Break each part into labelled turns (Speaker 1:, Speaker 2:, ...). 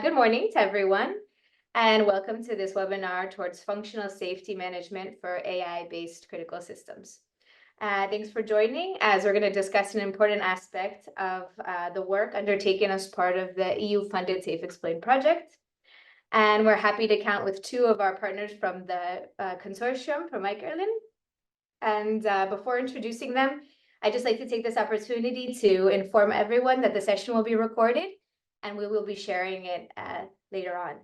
Speaker 1: Good morning to everyone, and welcome to this webinar towards functional safety management for AI-based critical systems. Thanks for joining, as we're going to discuss an important aspect of the work undertaken as part of the EU-funded SAFEXPLAIN project. And we're happy to count with two of our partners from the consortium, from IKERLAN. And before introducing them, I'd just like to take this opportunity to inform everyone that the session will be recorded, and we will be sharing it later on.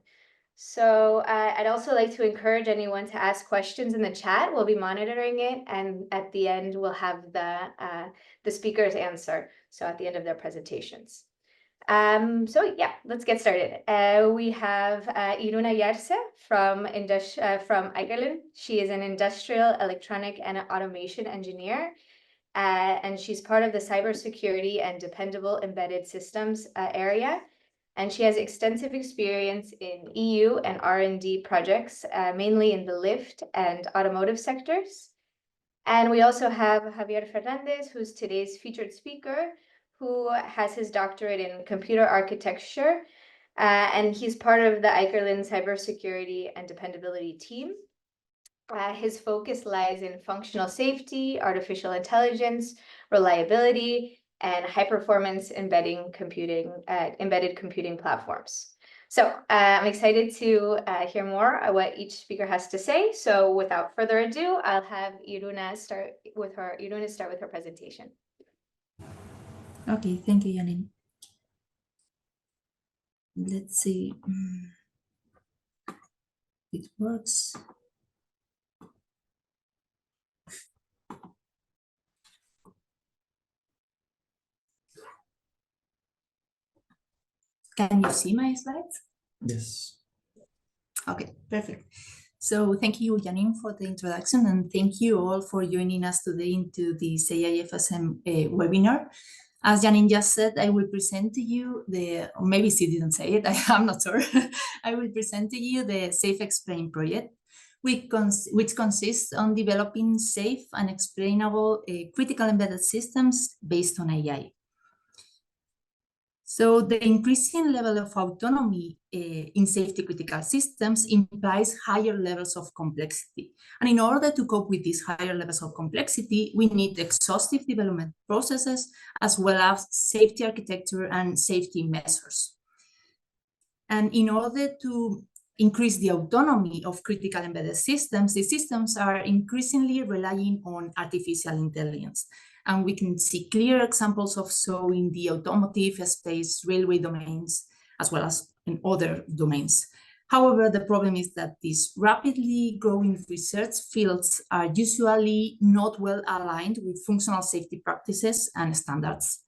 Speaker 1: So I'd also like to encourage anyone to ask questions in the chat. We'll be monitoring it, and at the end, we'll have the speakers answer, so at the end of their presentations. So yeah, let's get started. We have Irune Yarza from IKERLAN. She is an industrial electronic and automation engineer, and she's part of the cybersecurity and dependable embedded systems area. And she has extensive experience in EU and R&D projects, mainly in the lift and automotive sectors. And we also have Javier Fernández, who's today's featured speaker, who has his doctorate in computer architecture, and he's part of the IKERLAN cybersecurity and dependability team. His focus lies in functional safety, artificial intelligence, reliability, and high-performance embedded computing platforms. So I'm excited to hear more of what each speaker has to say. So without further ado, I'll have Irune start with her presentation.
Speaker 2: Okay, thank you, Janine. Let's see. It works. Can you see my slides?
Speaker 3: Yes.
Speaker 2: Okay, perfect. So thank you, Janine, for the introduction, and thank you all for joining us today into this AI-FSM webinar. As Janine just said, I will present to you or maybe she didn't say it, I'm not sure. I will present to you the SAFEXPLAIN project, which consists on developing safe and explainable critical embedded systems based on AI. So the increasing level of autonomy in safety critical systems implies higher levels of complexity. And in order to cope with these higher levels of complexity, we need exhaustive development processes, as well as safety architecture and safety measures. And in order to increase the autonomy of critical embedded systems, the systems are increasingly relying on artificial intelligence. And we can see clear examples of so in the automotive, space, railway domains, as well as in other domains. However, the problem is that these rapidly growing research fields are usually not well aligned with functional safety practices and standards.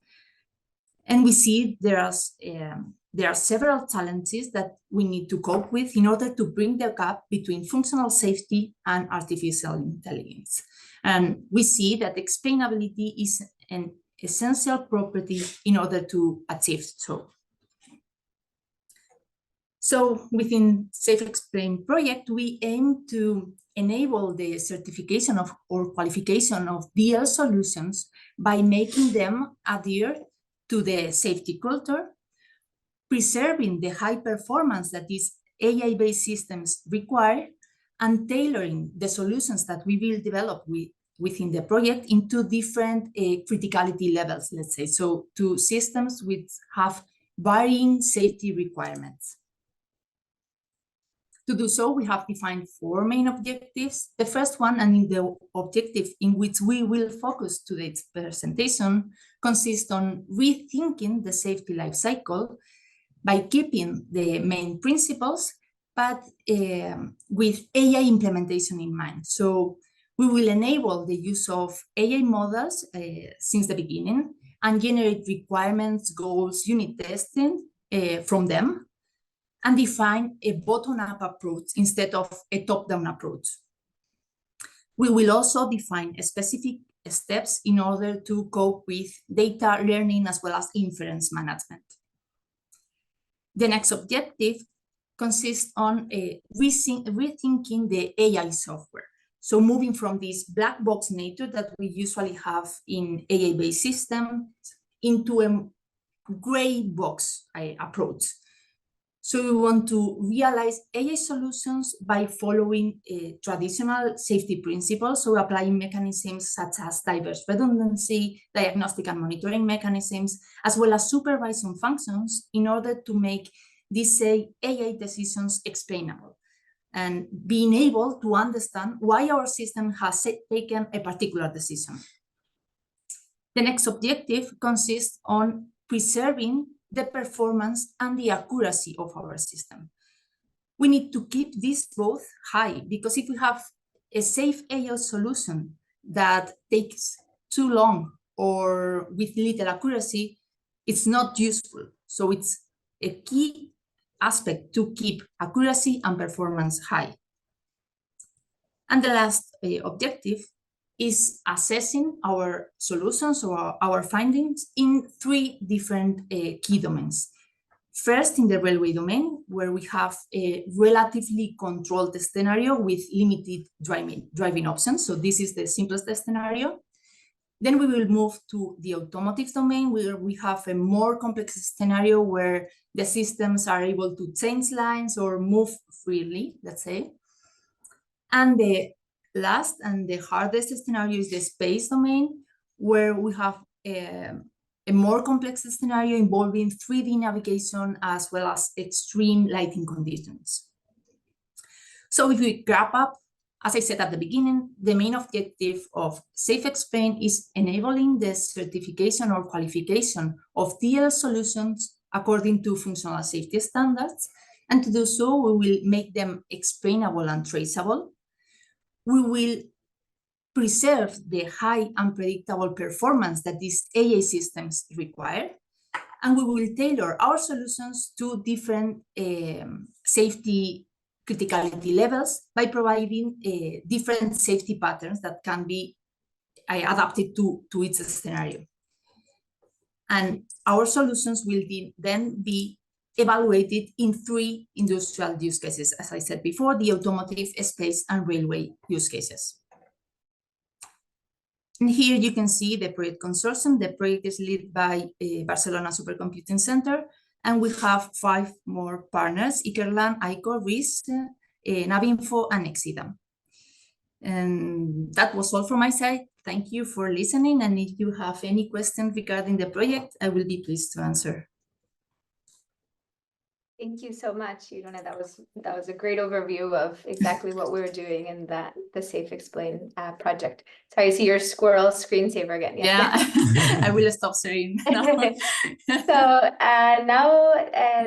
Speaker 2: And we see there are several challenges that we need to cope with in order to bring the gap between functional safety and artificial intelligence. And we see that explainability is an essential property in order to achieve so. So within SAFEXPLAIN project, we aim to enable the certification of or qualification of DL solutions by making them adhere to the safety culture, preserving the high performance that these AI-based systems require, and tailoring the solutions that we will develop within the project into different criticality levels, let's say, so to systems which have varying safety requirements. To do so, we have defined 4 main objectives. The first one, and the objective in which we will focus today's presentation, consists on rethinking the safety life cycle by keeping the main principles, but with AI implementation in mind. So we will enable the use of AI models since the beginning and generate requirements, goals, unit testing from them, and define a bottom-up approach instead of a top-down approach. We will also define specific steps in order to cope with data learning as well as inference management. The next objective consists on rethinking the AI software. So moving from this black box nature that we usually have in AI-based systems into a gray box approach. So we want to realize AI solutions by following traditional safety principles, so applying mechanisms such as diverse redundancy, diagnostic and monitoring mechanisms, as well as supervision functions in order to make these AI decisions explainable and being able to understand why our system has taken a particular decision. The next objective consists on preserving the performance and the accuracy of our system. We need to keep these both high, because if we have a safe AI solution that takes too long or with little accuracy, it's not useful. So it's a key aspect to keep accuracy and performance high. And the last objective is assessing our solutions or our findings in 3 different key domains. First, in the railway domain, where we have a relatively controlled scenario with limited driving options. So this is the simplest scenario. Then we will move to the automotive domain, where we have a more complex scenario where the systems are able to change lines or move freely, let's say. And the last and the hardest scenario is the space domain, where we have a more complex scenario involving 3D navigation as well as extreme lighting conditions. So if we wrap up, as I said at the beginning, the main objective of SAFEXPLAIN is enabling the certification or qualification of DL solutions according to functional safety standards. And to do so, we will make them explainable and traceable. We will preserve the high and predictable performance that these AI systems require, and we will tailor our solutions to different safety criticality levels by providing different safety patterns that can be adapted to each scenario. And our solutions will then be evaluated in 3 industrial use cases, as I said before, the automotive, space, and railway use cases. And here you can see the project consortium. The project is led by Barcelona Supercomputing Centre, and we have 5 more partners: IKERLAN, ICO, RIS, Navinfo, and Exidam. And that was all from my side. Thank you for listening, and if you have any questions regarding the project, I will be pleased to answer.
Speaker 1: Thank you so much, Irune. That was a great overview of exactly what we're doing in the SAFEXPLAIN project. Sorry, I see your squirrel screensaver again.
Speaker 2: Yeah, I will stop sharing now.
Speaker 1: So now,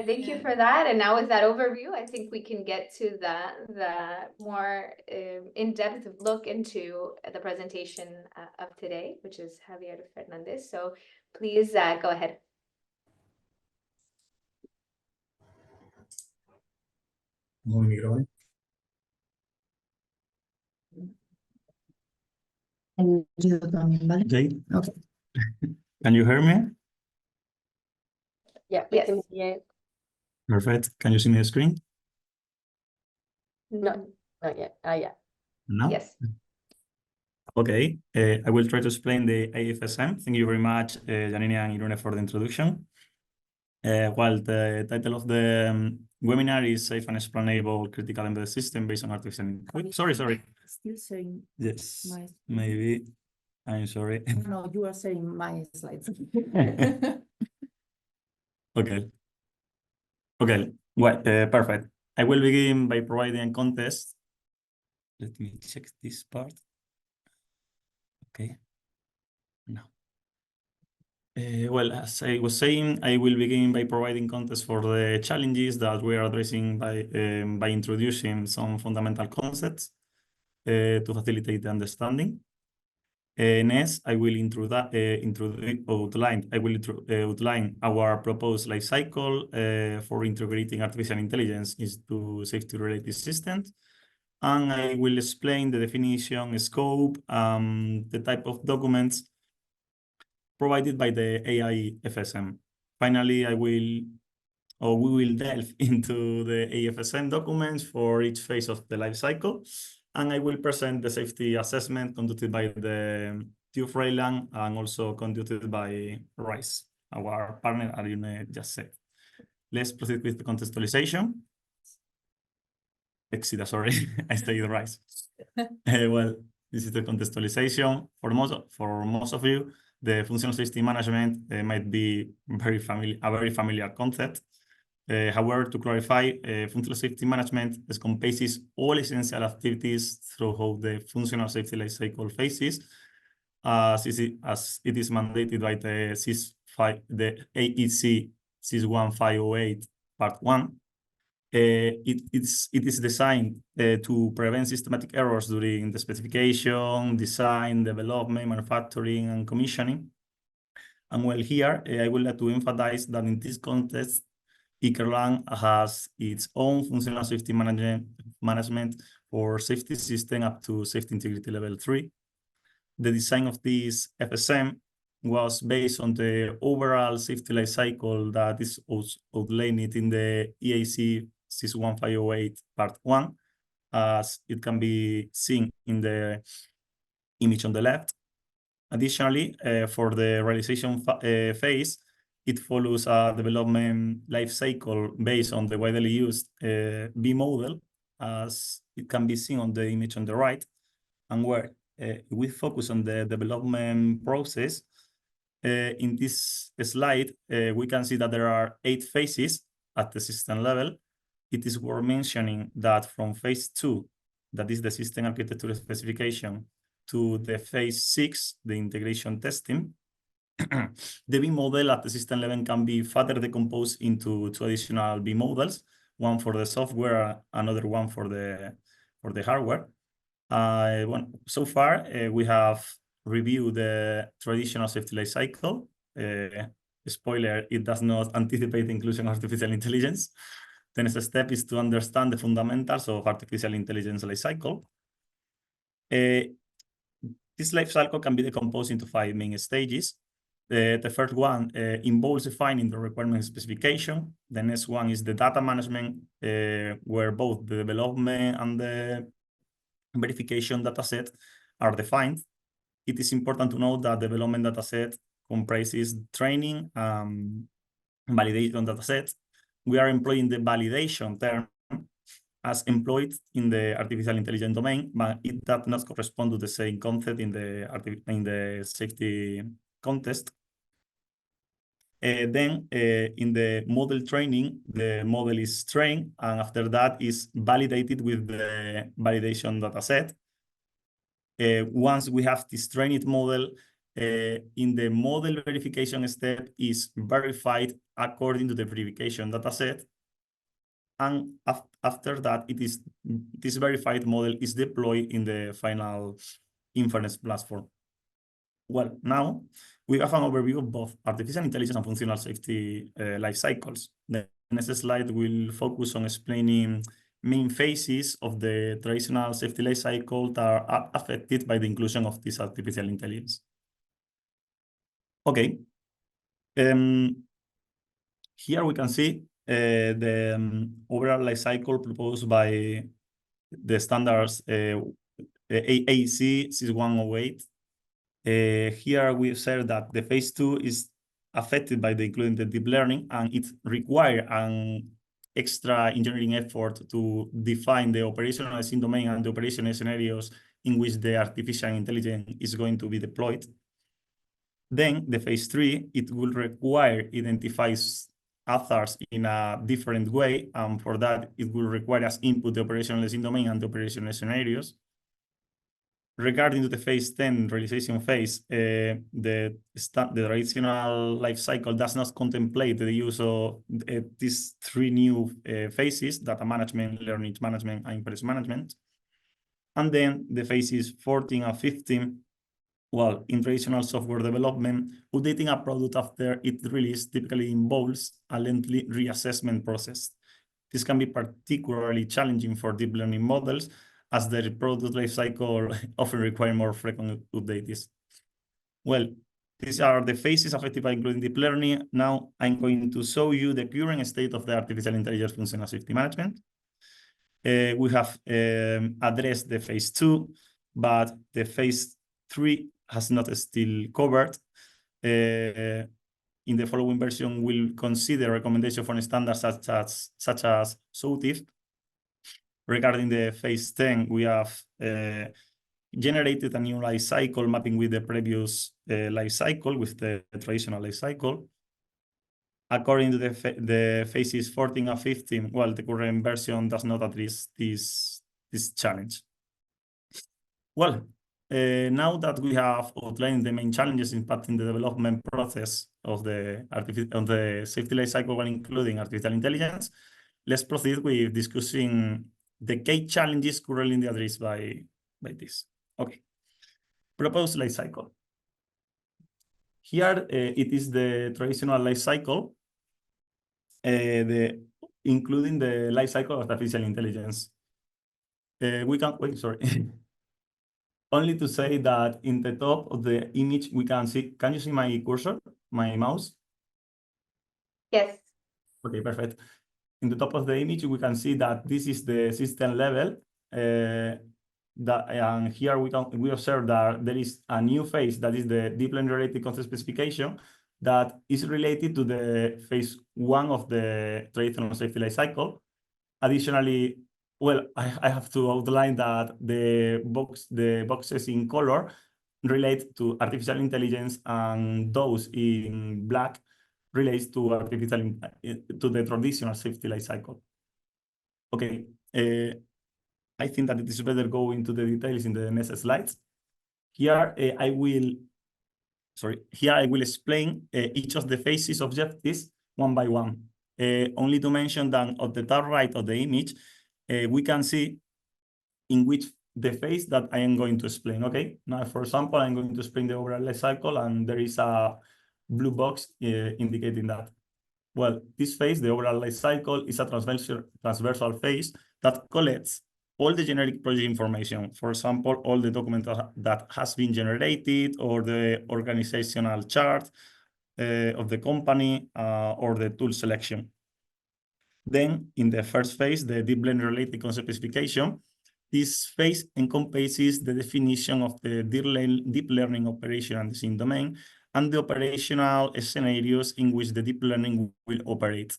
Speaker 1: thank you for that. And now with that overview, I think we can get to the more in-depth look into the presentation of today, which is Javier Fernández. So please go ahead.
Speaker 3: Okay. Okay. Can you hear me?
Speaker 1: Yeah. Yes.
Speaker 4: Yeah.
Speaker 3: Perfect. Can you see my screen?
Speaker 4: No, not yet. Yeah.
Speaker 3: No?
Speaker 1: Yes.
Speaker 3: Okay. I will try to explain the AI-FSM. Thank you very much, Janine and Irune, for the introduction. While the title of the webinar is Safe and Explainable Critical Embedded System based on artificial intelligence. Sorry.
Speaker 5: Still saying
Speaker 3: Yes.
Speaker 5: my...
Speaker 3: Maybe. I'm sorry.
Speaker 5: No, you are saying my slides.
Speaker 3: Okay. Okay. Well, perfect. I will begin by providing a context. Let me check this part. Okay. No. Well, as I was saying, I will begin by providing context for the challenges that we are addressing by introducing some fundamental concepts to facilitate the understanding. Next, I will outline our proposed life cycle for integrating artificial intelligence into safety-related systems. And I will explain the definition, scope, the type of documents provided by the AI-FSM. Finally, we will delve into the AI-FSM documents for each phase of the life cycle, and I will present the safety assessment conducted by the TÜV Rheinland and also conducted by RISE, our partner, Irune just said. let's proceed with the contextualization. Exit, sorry, I stayed right. Well, this is the contextualization. For most of you, the functional safety management might be a very familiar concept. However, to clarify, functional safety management encompasses all essential activities throughout the functional safety lifecycle phases, as it is mandated by the AEC 61508 Part 1. It is designed to prevent systematic errors during the specification, design, development, manufacturing, and commissioning. And well, here I would like to emphasize that in this context, IKERLAN has its own functional safety management for safety system up to safety integrity level 3. The design of this FSM was based on the overall safety life cycle that is outlined in the EAC 61508 Part 1, as it can be seen in the image on the left. Additionally, for the realization phase, it follows a development life cycle based on the widely used B model, as it can be seen on the image on the right, and where we focus on the development process. In this slide, we can see that there are 8 phases at the system level. It is worth mentioning that from phase 2, that is the system architecture specification, to the phase 6, the integration testing, the B model at the system level can be further decomposed into 2 additional B models, one for the software, another one for the hardware. So far, we have reviewed the traditional safety life cycle. Spoiler, it does not anticipate the inclusion of artificial intelligence. The next step is to understand the fundamentals of artificial intelligence life cycle. This life cycle can be decomposed into 5 main stages. The first one involves defining the requirement specification. The next one is the data management, where both the development and the verification dataset are defined. It is important to note that development dataset comprises training and validation datasets. We are employing the validation term as employed in the artificial intelligence domain, but it does not correspond to the same concept in the safety context. Then in the model training, the model is trained, and after that is validated with the validation dataset. Once we have this trained model, in the model verification step is verified according to the verification dataset. And after that, this verified model is deployed in the final inference platform. Well, now we have an overview of both artificial intelligence and functional safety life cycles. The next slide will focus on explaining main phases of the traditional safety life cycle that are affected by the inclusion of this artificial intelligence. Okay. Here we can see the overall life cycle proposed by the standards AEC 6108. Here we observe that the phase 2 is affected by the including the deep learning, and it requires an extra engineering effort to define the operational scene domain and the operational scenarios in which the artificial intelligence is going to be deployed. Then the phase 3, it will require identifies hazards in a different way, and for that it will require us input the operational scene domain and the operational scenarios. Regarding to the phase 10 realization phase, the traditional life cycle does not contemplate the use of these 3 new phases: data management, learning management, and inference management. And then the phases 14 and 15, well, in traditional software development, updating a product after its release typically involves a lengthy reassessment process. This can be particularly challenging for deep learning models, as the product life cycle often require more frequent updates. Well, these are the phases affected by including deep learning. Now I'm going to show you the current state of the artificial intelligence functional safety management. We have addressed the phase 2, but the phase 3 has not still covered. in the following version will consider recommendation for standards such as SOTIF. Regarding the phase 10, we have generated a new life cycle mapping with the previous life cycle, with the traditional life cycle. According to the phases 14 and 15, well, the current version does not address this challenge. Well, now that we have outlined the main challenges impacting the development process of the safety life cycle while including artificial intelligence, let's proceed with discussing the key challenges currently addressed by this. Okay, proposed life cycle. Here it is the traditional life cycle, including the life cycle of artificial intelligence. We can wait, sorry. Only to say that in the top of the image we can see. Can you see my cursor, my mouse?
Speaker 1: Yes.
Speaker 3: Okay, perfect. In the top of the image, we can see that this is the system level. And here we observe that there is a new phase, that is the deep learning related concept specification, that is related to the phase 1 of the traditional safety life cycle. Additionally, well, I have to outline that the boxes in color relate to artificial intelligence, and those in black relates to the traditional safety life cycle. Okay, I think that it is better go into the details in the next slides. Here I will explain each of the phases objectives one by one. Only to mention that on the top right of the image, we can see in which the phase that I am going to explain. Okay, now for example, I'm going to explain the overall life cycle, and there is a blue box indicating that. Well, this phase, the overall life cycle, is a transversal phase that collects all the generic project information. For example, all the documents that has been generated, or the organizational chart of the company, or the tool selection. Then, in the first phase, the deep learning related concept specification, this phase encompasses the definition of the deep learning operation and design domain, and the operational scenarios in which the deep learning will operate.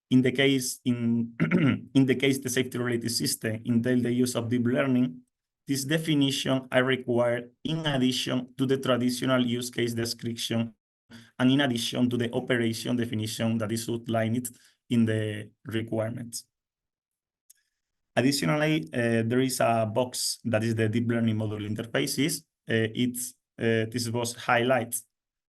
Speaker 3: In the case the safety related system entail the use of deep learning, this definition are required in addition to the traditional use case description, and in addition to the operation definition that is outlined in the requirements. Additionally, there is a box that is the deep learning model interfaces. This box highlights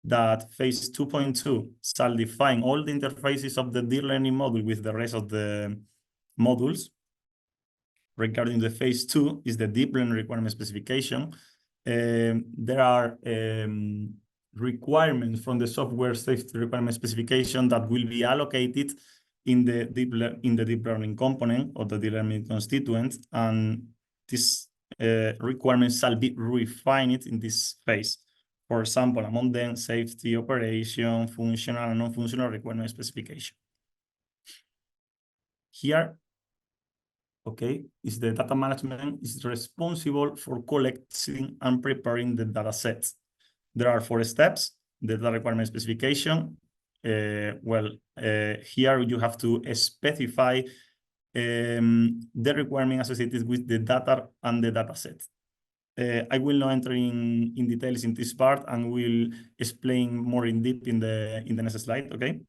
Speaker 3: that phase 2.2 shall define all the interfaces of the deep learning model with the rest of the modules. Regarding the phase 2 is the deep learning requirement specification. There are requirements from the software safety requirement specification that will be allocated in the deep learning component or the deep learning constituent, and this requirements shall be refined in this phase. For example, among them, safety, operation, functional, and non-functional requirement specification. Here, okay, is the data management is responsible for collecting and preparing the data sets. There are 4 steps. The data requirement specification. Here you have to specify the requirement associated with the data and the data set. I will not enter in details in this part, and will explain more in depth in the next slide. Okay.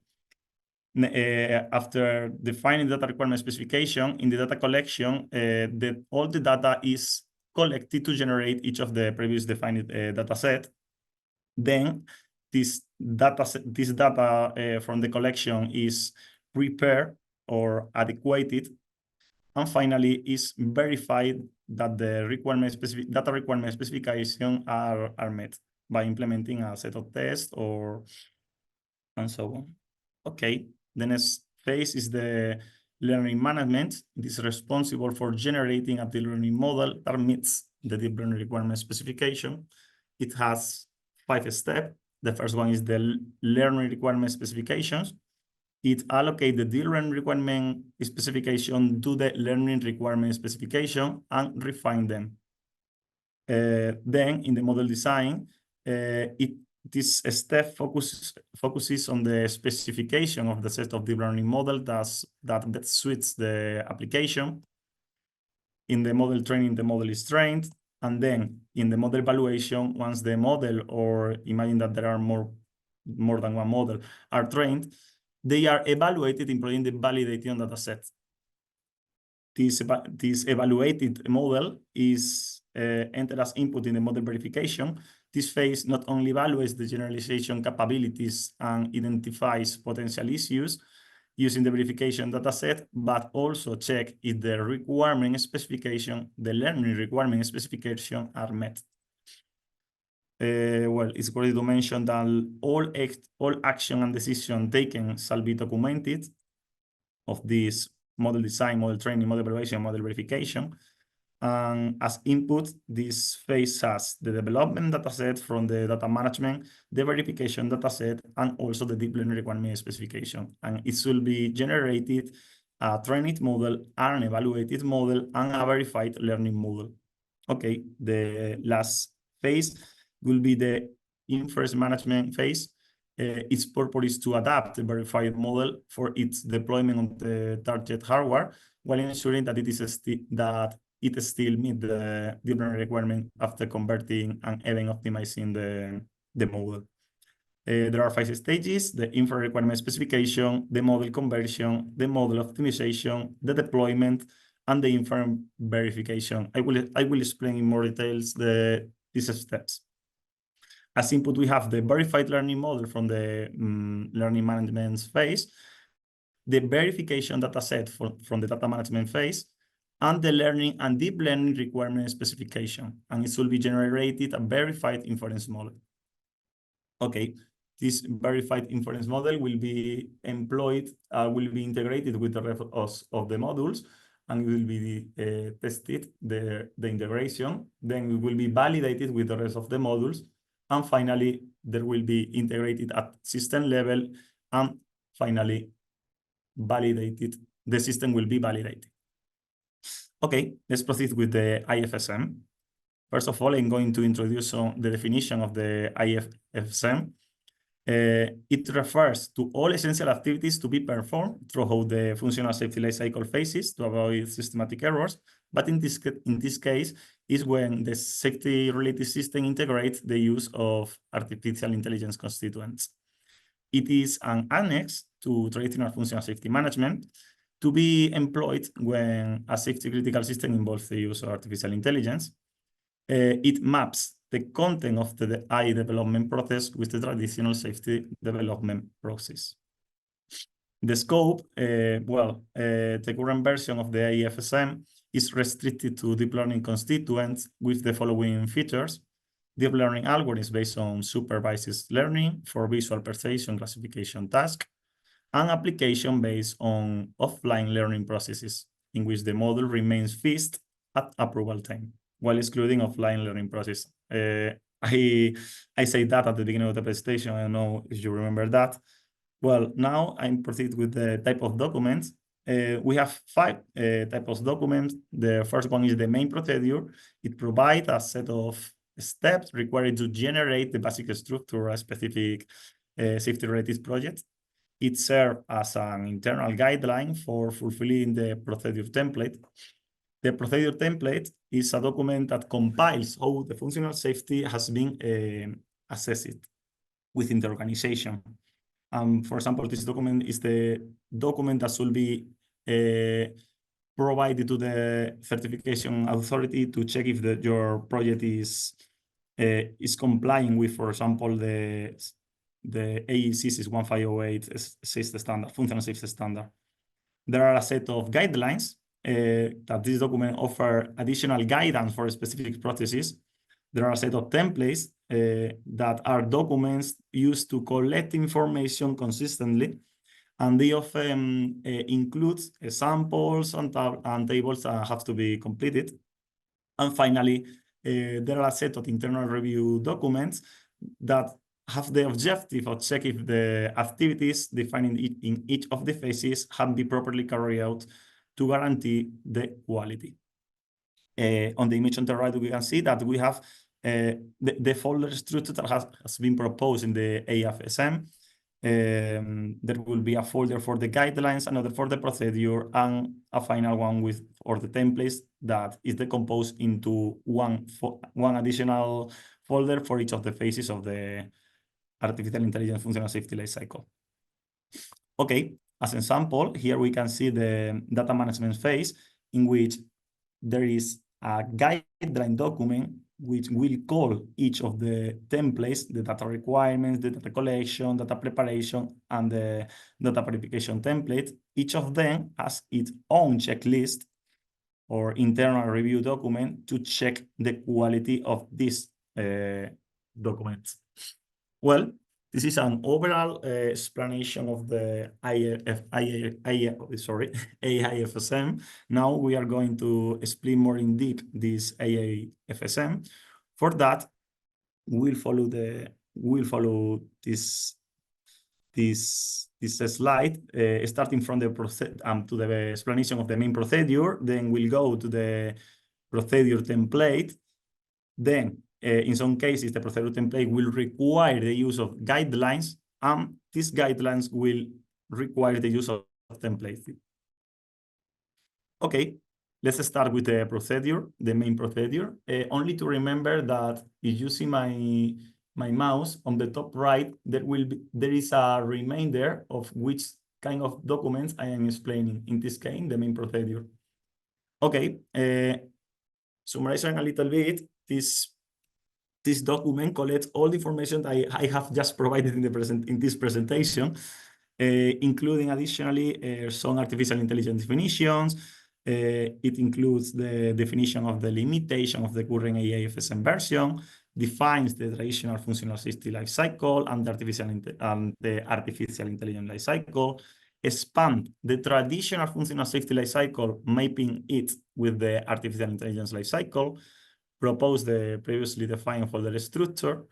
Speaker 3: After defining data requirement specification, in the data collection, all the data is collected to generate each of the previous defined data set. Then this data from the collection is prepared or adequated, and finally is verified that the data requirement specification are met by implementing a set of tests and so on. Okay, the next phase is the learning management. It is responsible for generating a deep learning model that meets the deep learning requirement specification. It has 5 steps. The first one is the learning requirement specifications. It allocates the deep learning requirement specification to the learning requirement specification and refine them. Then in the model design, it this step focuses on the specification of the set of deep learning model that best suits the application. In the model training, the model is trained, and then in the model evaluation, once the model, or imagine that there are more than one model, are trained, they are evaluated including the validation data set. This evaluated model is entered as input in the model verification. This phase not only evaluates the generalization capabilities and identifies potential issues using the verification dataset, but also check if the requirement specification, the learning requirement specification are met. Well, it's worth to mention that all action and decision taken shall be documented of this model design, model training, model evaluation, model verification. And as input, this phase has the development dataset from the data management, the verification dataset, and also the deep learning requirement specification. And it should be generated a trained model, an evaluated model, and a verified learning model. Okay, the last phase will be the inference management phase. Its purpose is to adapt the verified model for its deployment on the target hardware, while ensuring that it still meets the deep learning requirement after converting and even optimizing the model. There are 5 stages: the inference requirement specification, the model conversion, the model optimization, the deployment, and the inference verification. I will explain in more details these steps. As input, we have the verified learning model from the learning management phase, the verification dataset from the data management phase, and the learning and deep learning requirement specification. And it will be generated a verified inference model. Okay, this verified inference model will be employed, will be integrated with the rest of the modules, and it will be tested, the integration. Then it will be validated with the rest of the modules. And finally, there will be integrated at system level, and finally validated. The system will be validated. Okay, let's proceed with the AI-FSM. First of all, I'm going to introduce the definition of the AI-FSM. It refers to all essential activities to be performed throughout the functional safety lifecycle phases to avoid systematic errors. But in this case, is when the safety-related system integrates the use of artificial intelligence constituents. It is an annex to traditional functional safety management to be employed when a safety-critical system involves the use of artificial intelligence. It maps the content of the AI development process with the traditional safety development process. The scope, the current version of the AI-FSM is restricted to deep learning constituents with the following features: deep learning algorithms based on supervised learning for visual perception classification task, and application based on offline learning processes in which the model remains fixed at approval time, while excluding offline learning process. I say that at the beginning of the presentation. I don't know if you remember that. Well, now I'm proceed with the type of documents. We have 5 types of documents. The first one is the main procedure. It provides a set of steps required to generate the basic structure of a specific safety-related project. It serves as an internal guideline for fulfilling the procedure template. The procedure template is a document that compiles how the functional safety has been assessed within the organization. For example, this document is the document that should be provided to the certification authority to check if your project is complying with, for example, the AEC 1508 safety standard, functional safety standard. There are a set of guidelines that this document offers additional guidance for specific processes. There are a set of templates that are documents used to collect information consistently, and they often include samples and tables that have to be completed. And finally, there are a set of internal review documents that have the objective of checking if the activities defined in each of the phases have been properly carried out to guarantee the quality. On the image on the right, we can see that we have the folder structure that has been proposed in the AI-FSM. There will be a folder for the guidelines, another for the procedure, and a final one with or the templates that is decomposed into one additional folder for each of the phases of the artificial intelligence functional safety lifecycle. Okay, as an example, here we can see the data management phase in which there is a guideline document which will call each of the templates, the data requirements, the data collection, data preparation, and the data verification template. Each of them has its own checklist or internal review document to check the quality of these documents. Well, this is an overall explanation of the AI-FSM. Now we are going to explain more in depth this AI-FSM. For that, we'll follow this slide, starting from the to the explanation of the main procedure. Then we'll go to the procedure template. Then in some cases, the procedure template will require the use of guidelines, and these guidelines will require the use of templates. Okay, let's start with the procedure, the main procedure. Only to remember that if you see my mouse on the top right, there is a reminder of which kind of documents I am explaining. In this case, the main procedure. Okay, summarizing a little bit, this document collects all the information that I have just provided in this presentation, including additionally some artificial intelligence definitions. It includes the definition of the limitation of the current AI-FSM version, defines the traditional functional safety lifecycle and the artificial intelligence lifecycle, expand the traditional functional safety lifecycle, mapping it with the artificial intelligence lifecycle, propose the previously defined folder structure,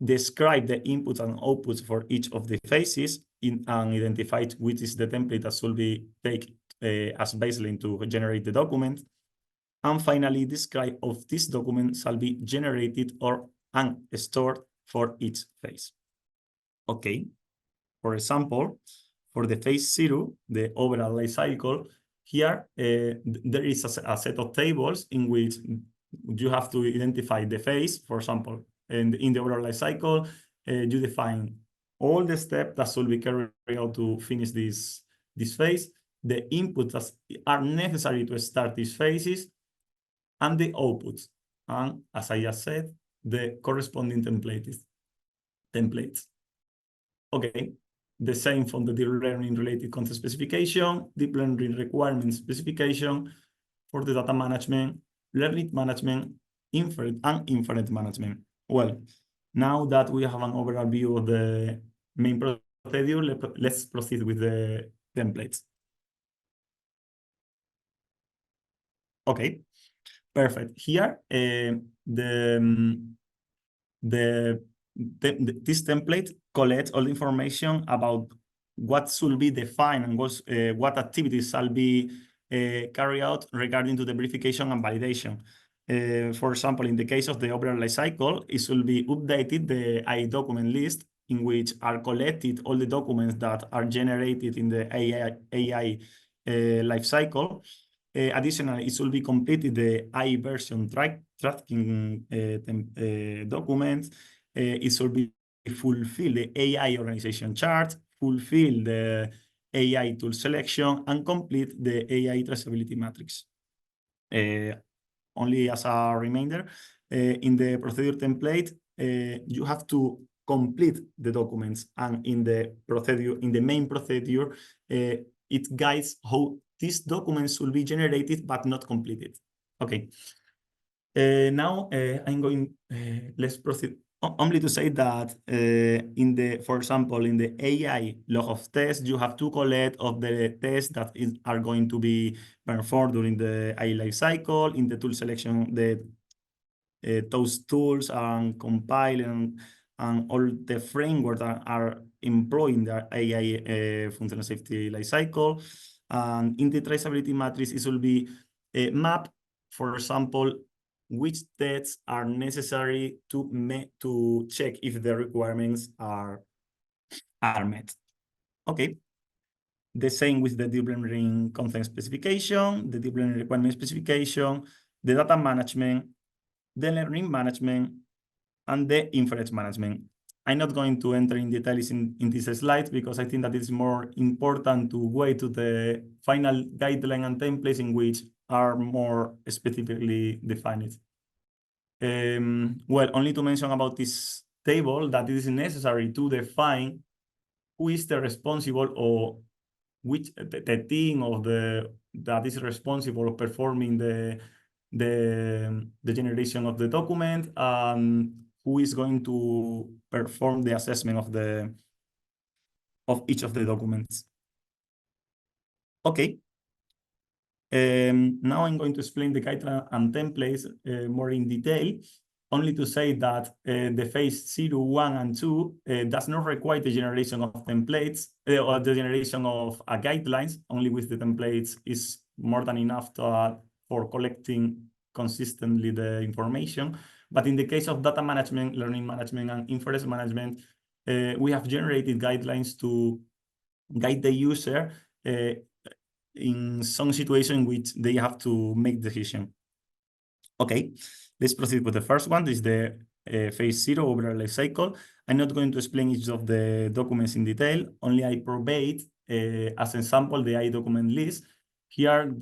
Speaker 3: describe the inputs and outputs for each of the phases, and identify which is the template that should be taken as baseline to generate the document. And finally, describe of this document shall be generated and stored for each phase. Okay, for example, for the phase 0, the overall life cycle, here there is a set of tables in which you have to identify the phase, for example, and in the overall life cycle, you define all the steps that should be carried out to finish this phase, the inputs that are necessary to start these phases, and the outputs. And as I just said, the corresponding templates. Okay, the same from the deep learning related content specification, deep learning requirement specification for the data management, learning management, inference management. Well, now that we have an overall view of the main procedure, let's proceed with the templates. Okay, perfect. Here, this template collects all the information about what should be defined and what activities shall be carried out regarding to the verification and validation. For example, in the case of the overall life cycle, it should be updated the AI document list in which are collected all the documents that are generated in the AI life cycle. Additionally, it should be completed the AI version tracking documents. It should be fulfill the AI organization chart, fulfill the AI tool selection, and complete the AI traceability matrix. Only as a reminder, in the procedure template, you have to complete the documents, and in the procedure, in the main procedure, it guides how these documents will be generated but not completed. Okay. Now I'm going. Let's proceed. Only to say that for example, in the AI log of tests, you have to collect of the tests that are going to be performed during the AI life cycle. In the tool selection, those tools and compiling and all the frameworks that are employing the AI functional safety life cycle. And in the traceability matrix, it will be mapped, for example, which tests are necessary to check if the requirements are met. Okay. The same with the deep learning content specification, the deep learning requirement specification, the data management, the learning management, and the inference management. I'm not going to enter in details in this slide because I think that it's more important to wait to the final guideline and templates in which are more specifically defined. Well, only to mention about this table that it is necessary to define who is the responsible or which the team of that is responsible of performing the generation of the document, and who is going to perform the assessment of each of the documents. Okay. Now I'm going to explain the guideline and templates more in detail, only to say that the phase 0, 1, and 2 does not require the generation of templates or the generation of guidelines. Only with the templates is more than enough for collecting consistently the information. But in the case of data management, learning management, and inference management, we have generated guidelines to guide the user in some situation in which they have to make decision. Okay, let's proceed with the first one. This is the phase 0 overall life cycle. I'm not going to explain each of the documents in detail, only I provide as an example the AI document list. Here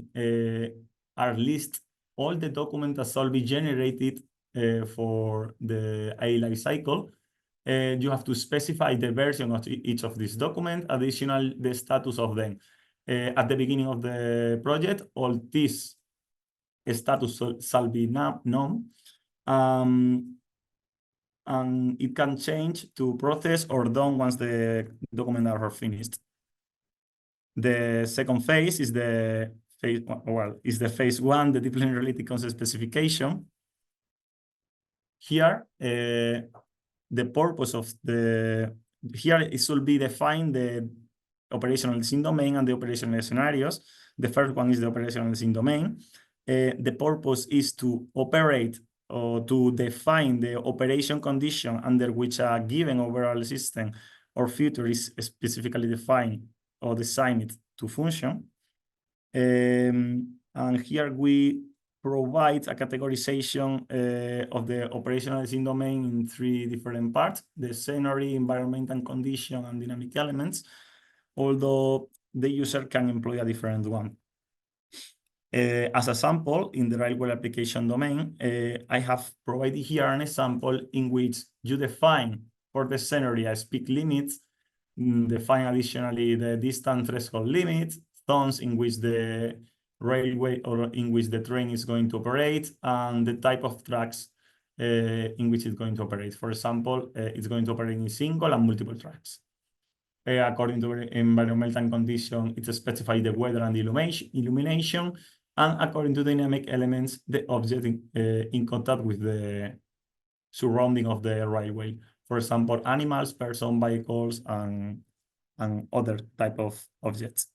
Speaker 3: are list all the documents that shall be generated for the AI life cycle. You have to specify the version of each of these documents, additional the status of them. At the beginning of the project, all this status shall be known, and it can change to process or done once the documents are finished. The second phase is the phase, well, is the phase 1, the deep learning related concept specification. Here, the purpose of here it should be defined the operational design domain and the operational scenarios. The first one is the operational design domain. The purpose is to operate or to define the operation condition under which a given overall system or feature is specifically defined or designed to function. And here we provide a categorization of the operational design domain in 3 different parts: the scenario, environmental condition, and dynamic elements, although the user can employ a different one. As a sample, in the railway application domain, I have provided here an example in which you define for the scenario speed limits, define additionally the distance threshold limits, zones in which the railway or in which the train is going to operate, and the type of tracks in which it's going to operate. For example, it's going to operate in single and multiple tracks. According to environmental condition, it specifies the weather and illumination, and according to dynamic elements, the object in contact with the surrounding of the railway. For example, animals, person, vehicles, and other type of objects.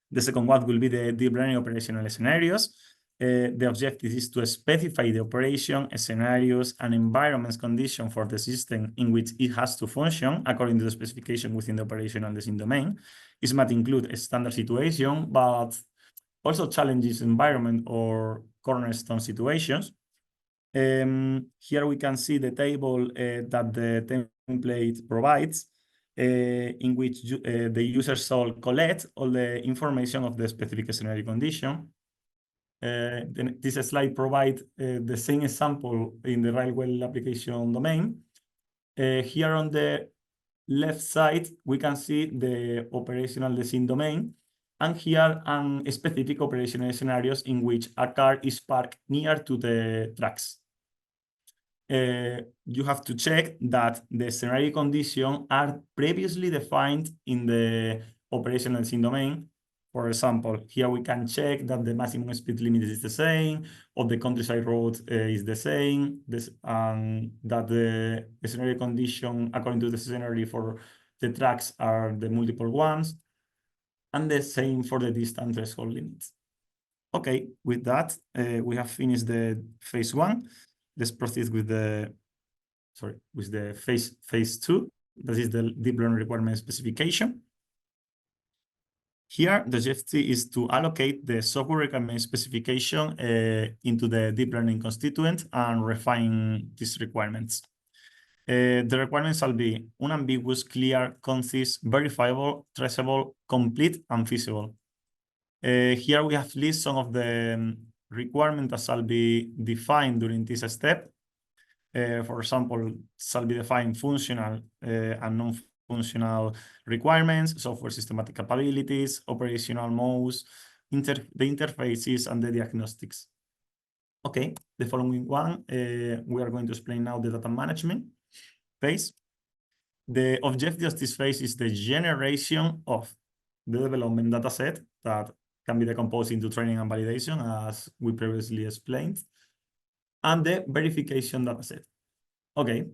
Speaker 3: The second one will be the deep learning operational scenarios. The objective is to specify the operation, scenarios, and environments condition for the system in which it has to function according to the specification within the operational design domain. It might include a standard situation, but also challenges environment or cornerstone situations. Here we can see the table that the template provides, in which the user shall collect all the information of the specific scenario condition. Then this slide provides the same example in the railway application domain. Here on the left side, we can see the operational design domain, and here specific operational scenarios in which a car is parked near to the tracks. You have to check that the scenario conditions are previously defined in the operational design domain. For example, here we can check that the maximum speed limit is the same, or the countryside road is the same, that the scenario condition according to the scenario for the tracks are the multiple ones, and the same for the distance threshold limits. Okay, with that, we have finished the phase 1. Let's proceed with the phase 2. That is the deep learning requirement specification. Here, the objective is to allocate the software requirement specification into the deep learning constituent and refine these requirements. The requirements shall be unambiguous, clear, concise, verifiable, traceable, complete, and feasible. Here we have listed some of the requirements that shall be defined during this step. For example, shall be defined functional and non-functional requirements, software systematic capabilities, operational modes, the interfaces, and the diagnostics. Okay, the following one, we are going to explain now the data management phase. The objective of this phase is the generation of the development data set that can be decomposed into training and validation, as we previously explained, and the verification data set. Okay,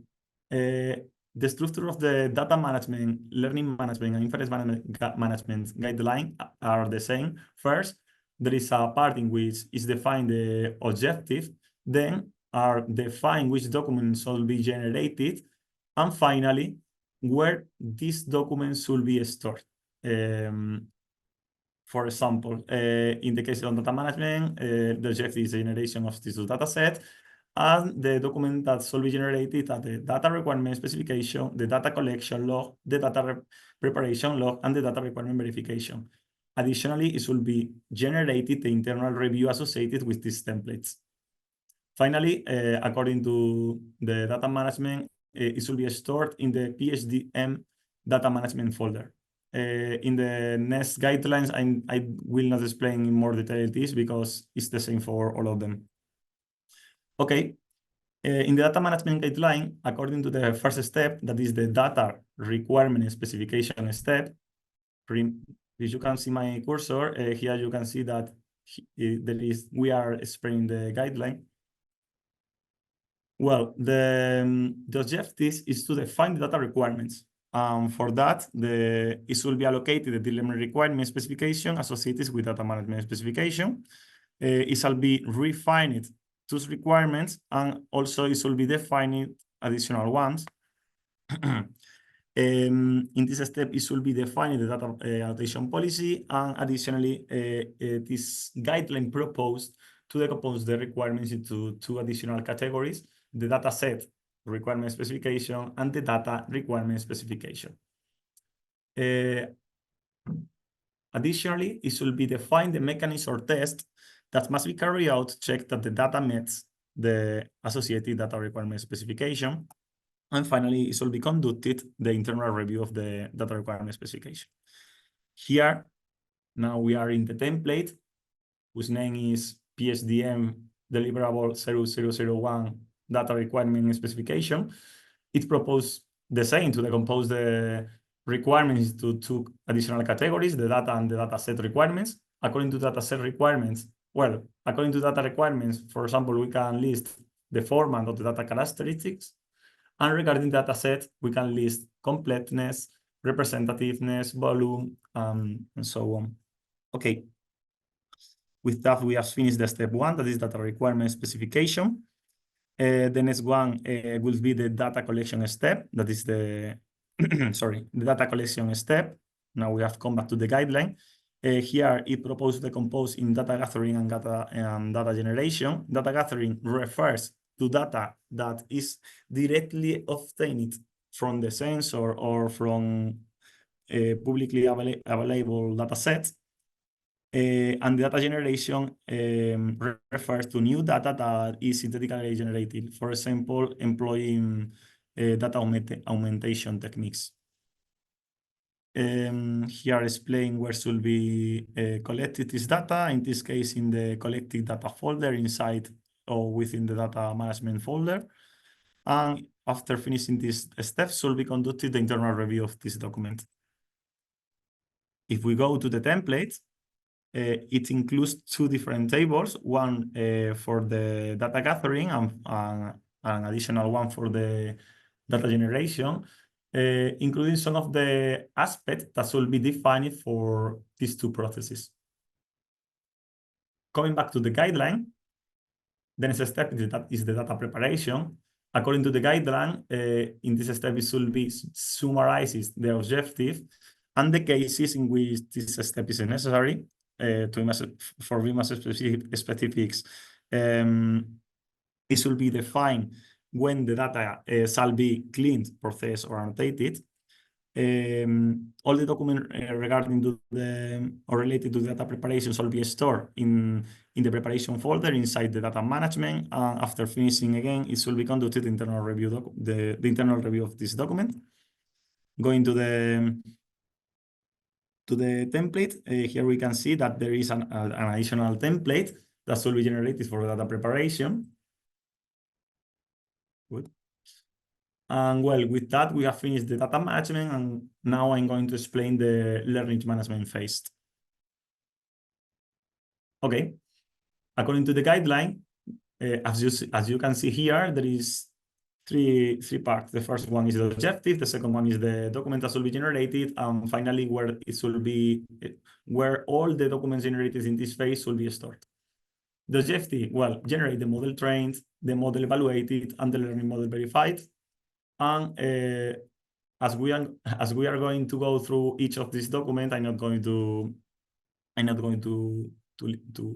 Speaker 3: the structure of the data management, learning management, and inference management guideline are the same. First, there is a part in which is defined the objective, then are defined which documents will be generated, and finally, where these documents should be stored. For example, in the case of data management, the objective is the generation of this data set, and the document that should be generated are the data requirement specification, the data collection log, the data preparation log, and the data requirement verification. Additionally, it should be generated the internal review associated with these templates. Finally, according to the data management, it should be stored in the PSDM data management folder. In the next guidelines, I will not explain in more detail this because it's the same for all of them. Okay, in the data management guideline, according to the first step, that is the data requirement specification step, if you can see my cursor, here you can see that we are explaining the guideline. Well, the objective is to define the data requirements. For that, it will be allocated the deep learning requirement specification associated with data management specification. It shall be refined those requirements, and also it will be defining additional ones. In this step, it will be defining the data annotation policy, and additionally, this guideline proposed to decompose the requirements into 2 additional categories: the data set requirement specification and the data requirement specification. Additionally, it should be defined the mechanism or test that must be carried out to check that the data meets the associated data requirement specification. And finally, it should be conducted the internal review of the data requirement specification. Here, now we are in the template, whose name is PSDM deliverable 0001 data requirement specification. It proposed the same to decompose the requirements to 2 additional categories: the data and the data set requirements. According to data set requirements, well, according to data requirements, for example, we can list the format of the data characteristics. And regarding data set, we can list completeness, representativeness, volume, and so on. Okay. With that, we have finished the step 1, that is data requirement specification. The next one will be the data collection step. That is the, the data collection step. Now we have come back to the guideline. Here, it proposes to decompose in data gathering and data generation. Data gathering refers to data that is directly obtained from the sensor or from publicly available data sets. And the data generation refers to new data that is synthetically generated, for example, employing data augmentation techniques. Here explain where should be collected this data, in this case in the collected data folder inside or within the data management folder. And after finishing this step, should be conducted the internal review of this document. If we go to the template, it includes 2 different tables, one for the data gathering and an additional one for the data generation, including some of the aspects that should be defined for these 2 processes. Coming back to the guideline, the next step is the data preparation. According to the guideline, in this step, it should be summarizes the objective and the cases in which this step is necessary for image specifics. It should be defined when the data shall be cleaned, processed, or annotated. All the documents regarding to the or related to data preparation shall be stored in the preparation folder inside the data management. After finishing again, it should be conducted internal review the internal review of this document. Going to the template, here we can see that there is an additional template that should be generated for data preparation. Good. And well, with that, we have finished the data management, and now I'm going to explain the learning management phase. Okay, according to the guideline, as you can see here, there is three parts. The first one is the objective, the second one is the document that will be generated, and finally where all the documents generated in this phase will be stored. The objective, well, generate the model trained, the model evaluated, and the learning model verified. And as we are going to go through each of these documents, I'm not going to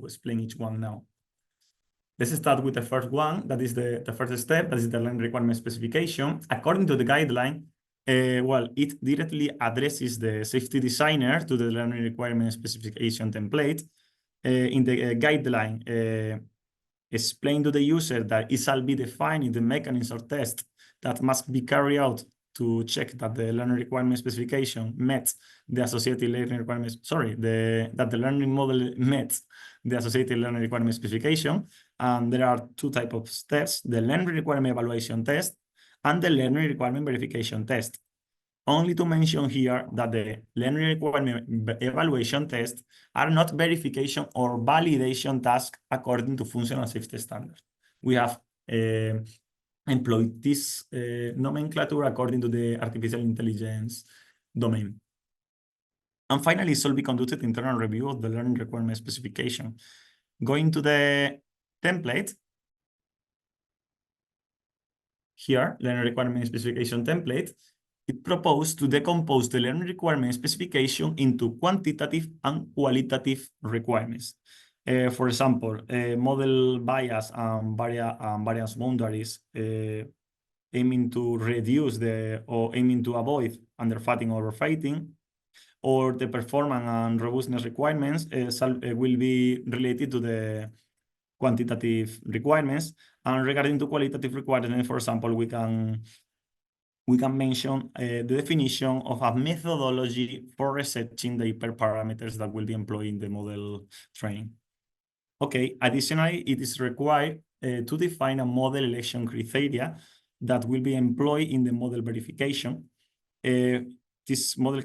Speaker 3: explain each one now. Let's start with the first one. That is the first step. That is the learning requirement specification. According to the guideline, well, it directly addresses the safety designer to the learning requirement specification template. In the guideline, explain to the user that it shall be defined in the mechanism or test that must be carried out to check that the learning requirement specification met the associated learning requirements. That the learning model met the associated learning requirement specification. And there are two types of tests: the learning requirement evaluation test and the learning requirement verification test. Only to mention here that the learning requirement evaluation tests are not verification or validation tasks according to functional safety standards. We have employed this nomenclature according to the artificial intelligence domain. And finally, it shall be conducted internal review of the learning requirement specification. Going to the template, here, learning requirement specification template, it proposed to decompose the learning requirement specification into quantitative and qualitative requirements. For example, model bias and variance boundaries, aiming to reduce or aiming to avoid underfitting or overfitting, or the performance and robustness requirements will be related to the quantitative requirements. And regarding to qualitative requirements, for example, we can mention the definition of a methodology for researching the hyperparameters that will be employed in the model training. Okay, additionally, it is required to define a model election criteria that will be employed in the model verification. This model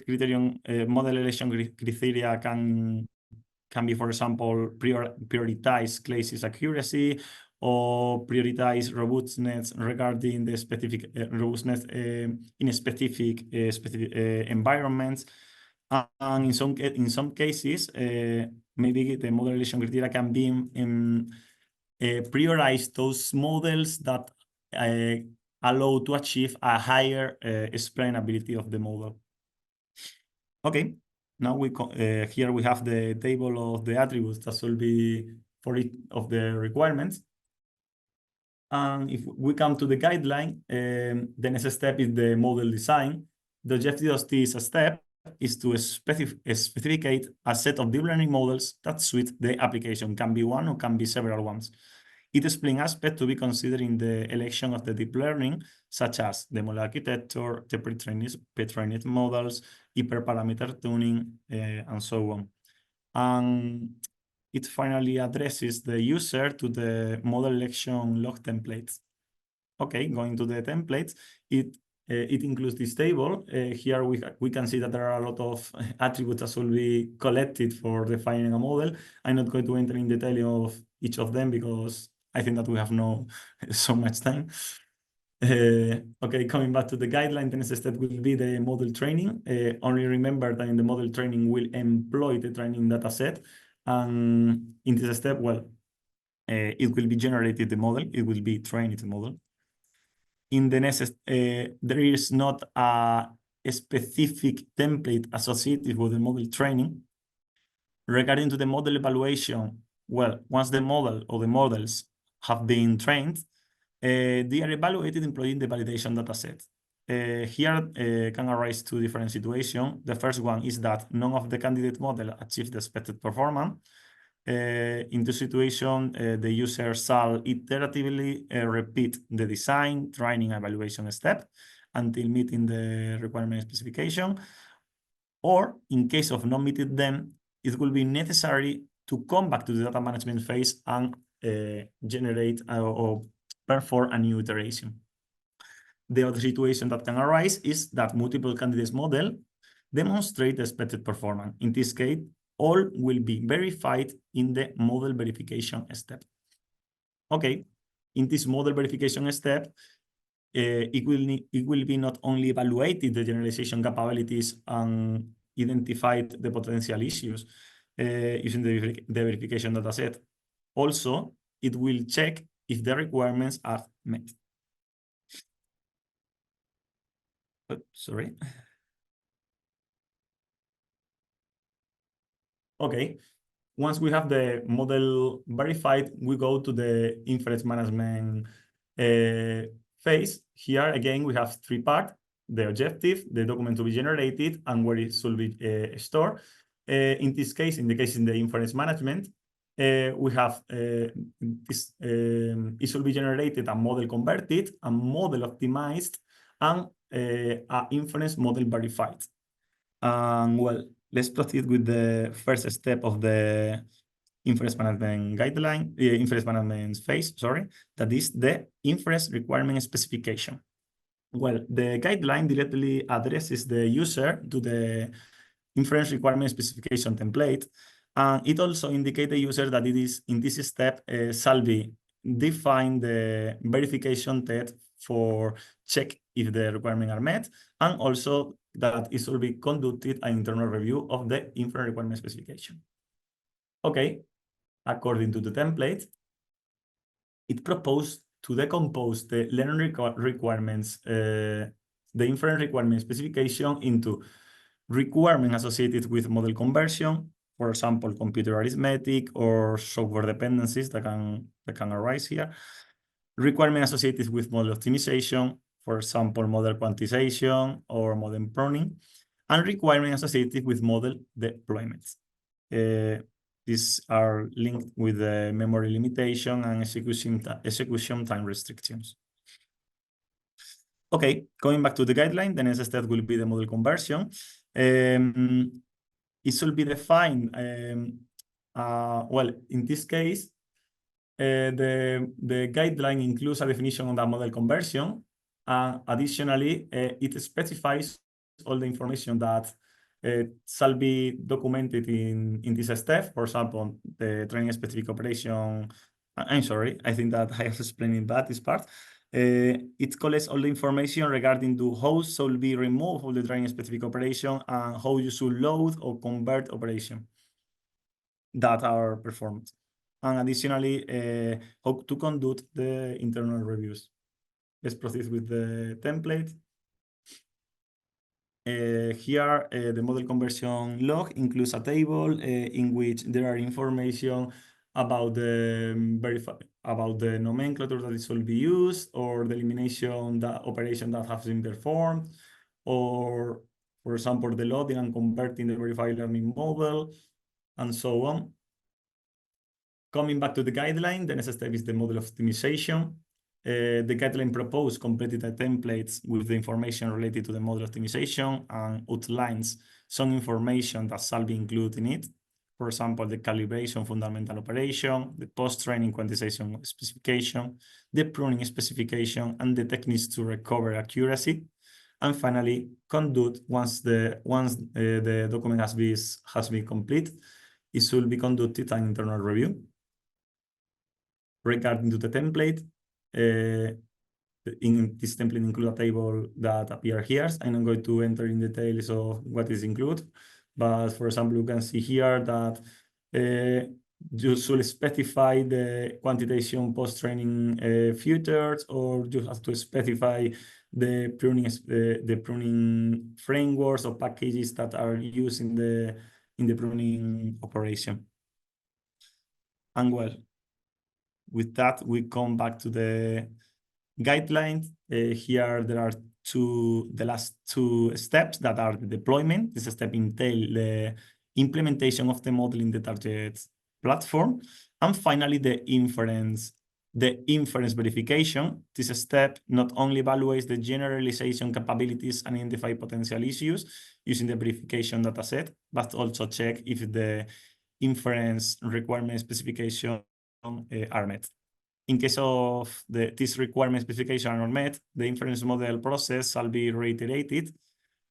Speaker 3: election criteria can be, for example, prioritize cases accuracy, or prioritize robustness regarding the specific robustness in specific environments. And in some cases, maybe the model election criteria can be prioritize those models that allow to achieve a higher explainability of the model. Okay, now here we have the table of the attributes that will be for each of the requirements. And if we come to the guideline, the next step is the model design. The objective of this step is to specificate a set of deep learning models that suit the application. Can be one or can be several ones. It explains aspects to be considered in the election of the deep learning, such as the model architecture, the pre-trained models, hyperparameter tuning, and so on. And it finally addresses the user to the model election log templates. Okay, going to the templates, it includes this table. Here we can see that there are a lot of attributes that will be collected for defining a model. I'm not going to enter in detail of each of them because I think that we have so much time. Okay, coming back to the guideline, the next step will be the model training. Only remember that in the model training, we'll employ the training data set, And in this step, well, it will be generated the model, it will be trained the model. In the next, there is not a specific template associated with the model training. Regarding to the model evaluation, well, once the model or the models have been trained, they are evaluated employing the validation dataset. Here can arise two different situations. The first one is that none of the candidate model achieved the expected performance. In this situation, the user shall iteratively repeat the design, training, evaluation step until meeting the requirement specification. Or in case of not meeting them, it will be necessary to come back to the data management phase and generate or perform a new iteration. The other situation that can arise is that multiple candidates model demonstrate the expected performance. In this case, all will be verified in the model verification step. Okay, in this model verification step, it will be not only evaluated the generalization capabilities and identified the potential issues using the verification dataset. Also, it will check if the requirements are met. Sorry. Okay. Once we have the model verified, we go to the inference management phase. Here, again, we have three parts: the objective, the document to be generated, and where it should be stored. In this case, in the case in the inference management, we have this, it should be generated, a model converted, a model optimized, and an inference model verified. Well, let's proceed with the first step of the inference management guideline, inference management phase, sorry, that is the inference requirement specification. Well, the guideline directly addresses the user to the inference requirement specification template, and it also indicates the user that it is in this step shall be define the verification test for check if the requirements are met, and also that it will be conducted an internal review of the inference requirement specification. Okay, according to the template, it proposed to decompose the learning requirements, the inference requirement specification into requirements associated with model conversion, for example, computer arithmetic or software dependencies that can arise here. Requirements associated with model optimization, for example, model quantization or model pruning, and requirements associated with model deployments. These are linked with the memory limitation and execution time restrictions. Okay, going back to the guideline, the next step will be the model conversion. It should be defined, well, in this case, the guideline includes a definition of the model conversion. Additionally, it specifies all the information that shall be documented in this step. For example, the training specific operation. I'm sorry, I think that I have explained that this part. It collects all the information regarding to how should be removed of the training specific operation and how you should load or convert operation that are performed. And additionally, how to conduct the internal reviews. Let's proceed with the template. Here, the model conversion log includes a table in which there are information about the nomenclature that is will be used, or the elimination that operation that has been performed, or for example, the loading and converting the verified learning model, and so on. Coming back to the guideline, the next step is the model optimization. The guideline proposed completed the templates with the information related to the model optimization and outlines some information that shall be included in it. For example, the calibration fundamental operation, the post-training quantization specification, the pruning specification, and the techniques to recover accuracy. And finally, conduct once the document has been complete, it should be conducted an internal review. Regarding to the template, in this template include a table that appear here. I'm not going to enter in details of what is included, but for example, you can see here that you should specify the quantitation post-training filters, or you have to specify the pruning frameworks or packages that are used in the pruning operation. And well, with that, we come back to the guidelines. Here there are the last two steps that are the deployment. This step entails the implementation of the model in the target platform. And finally, the inference verification. This step not only evaluates the generalization capabilities and identify potential issues using the verification dataset, but also check if the inference requirement specification are met. In case of this requirement specification are not met, the inference model process shall be reiterated.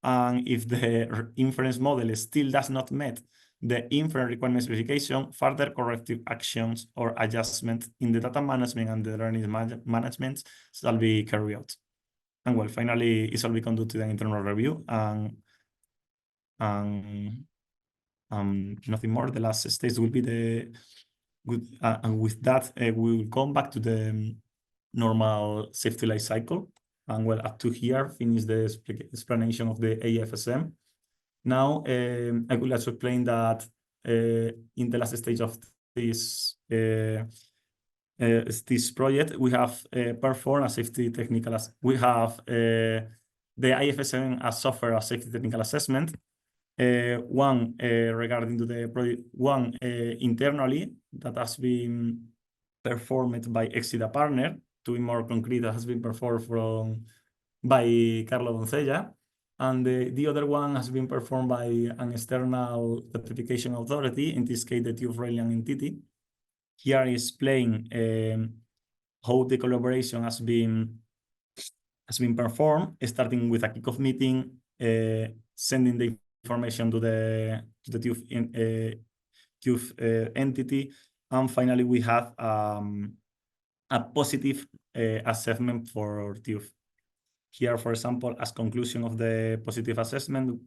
Speaker 3: And if the inference model still does not met the inference requirement specification, further corrective actions or adjustment in the data management and the learning management shall be carried out. And well, finally, it shall be conducted an internal review and nothing more. The last stage will be the good. And with that, we will come back to the normal safety life cycle. And well, up to here, finish the explanation of the AI-FSM. Now, I would like to explain that in the last stage of this project, we have performed a safety technical. We have the AI-FSM as software as safety technical assessment. One regarding to the project, one internally that has been performed by Exida partner. To be more concrete, that has been performed by Carlo Doncella. And the other one has been performed by an external certification authority, in this case, the TÜV Rheinland entity. Here I explain how the collaboration has been performed, starting with a kickoff meeting, sending the information to the TÜV entity, and finally we have a positive assessment for TÜV. Here, for example, as conclusion of the positive assessment,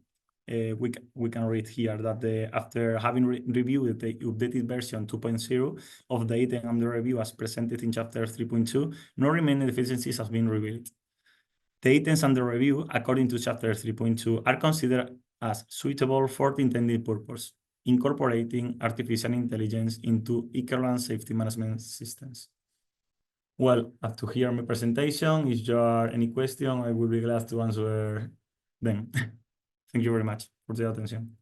Speaker 3: we can read here that after having reviewed the updated version 2.0 of the item under review as presented in chapter 3.2, no remaining deficiencies have been revealed. The items under review, according to chapter 3.2, are considered as suitable for the intended purpose, incorporating artificial intelligence into IKERLAN safety management systems. Well, up to here my presentation. If there are any questions, I will be glad to answer them. Thank you very much for the attention.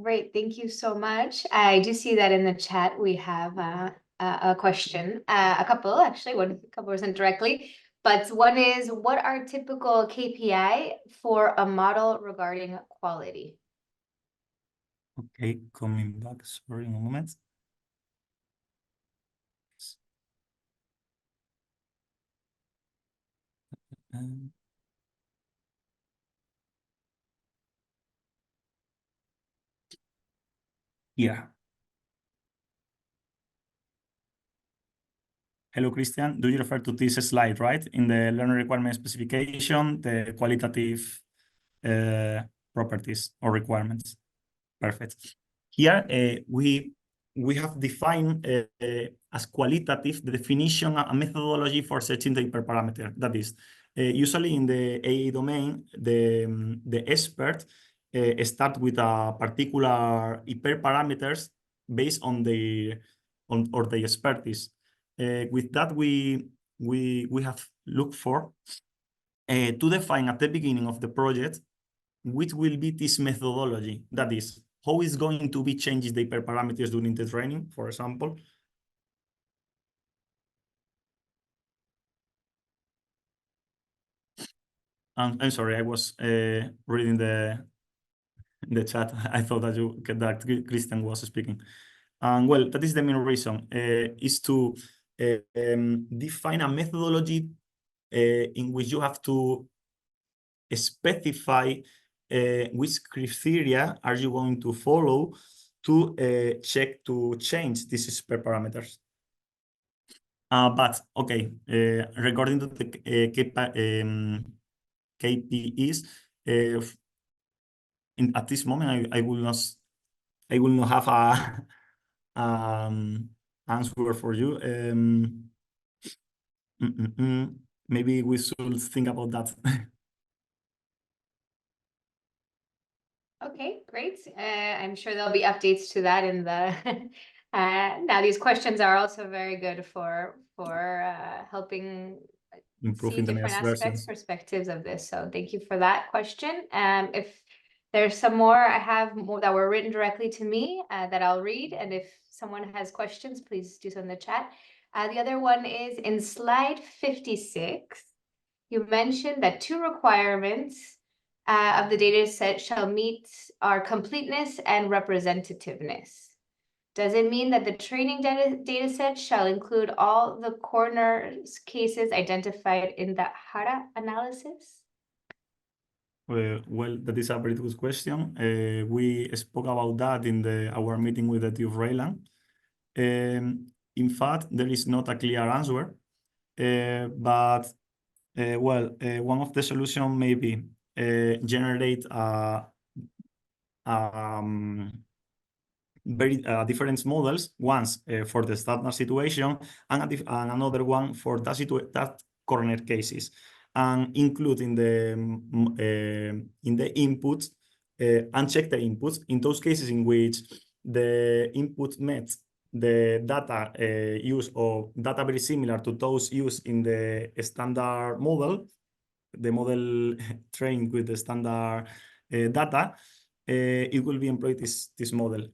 Speaker 1: Great, thank you so much. I do see that in the chat we have a question, a couple actually, a couple wasn't directly, but one is, what are typical KPI for a model regarding quality?
Speaker 3: Okay, coming back, sorry, in a moment. Yeah. Hello, Christian. Do you refer to this slide, right? In the learner requirement specification, the qualitative properties or requirements. Perfect. Here, we have defined as qualitative the definition and methodology for setting the hyperparameter. That is, usually in the AA domain, the expert start with a particular hyperparameters based on the expertise. With that, we have looked for to define at the beginning of the project which will be this methodology. That is, how is going to be changes the hyperparameters during the training, for example. I'm sorry, I was reading the chat. I thought that Christian was speaking. And well, that is the main reason, is to define a methodology in which you have to specify which criteria are you going to follow to check to change these hyperparameters. But okay, regarding to the KPIs, at this moment I will not have answer for you. Maybe we should think about that.
Speaker 1: Okay, great. I'm sure there'll be updates to that in the. Now these questions are also very good for helping see
Speaker 3: Improving the
Speaker 1: different
Speaker 3: next
Speaker 1: aspects,
Speaker 3: versions.
Speaker 1: perspectives of this. So thank you for that question. If there's some more I have more that were written directly to me that I'll read, and if someone has questions, please do so in the chat. The other one is in slide 56. You mentioned that two requirements of the data set shall meet our completeness and representativeness. Does it mean that the training data set shall include all the corner cases identified in the HARA analysis?
Speaker 3: Well, that is a very good question. We spoke about that in our meeting with the TU of Ireland. In fact, there is not a clear answer, but one of the solutions may be generate very different models, ones for the standard situation and another one for that corner cases, and include in the inputs and check the inputs in those cases in which the input met the data used or data very similar to those used in the standard model, the model trained with the standard data, it will be employed this model.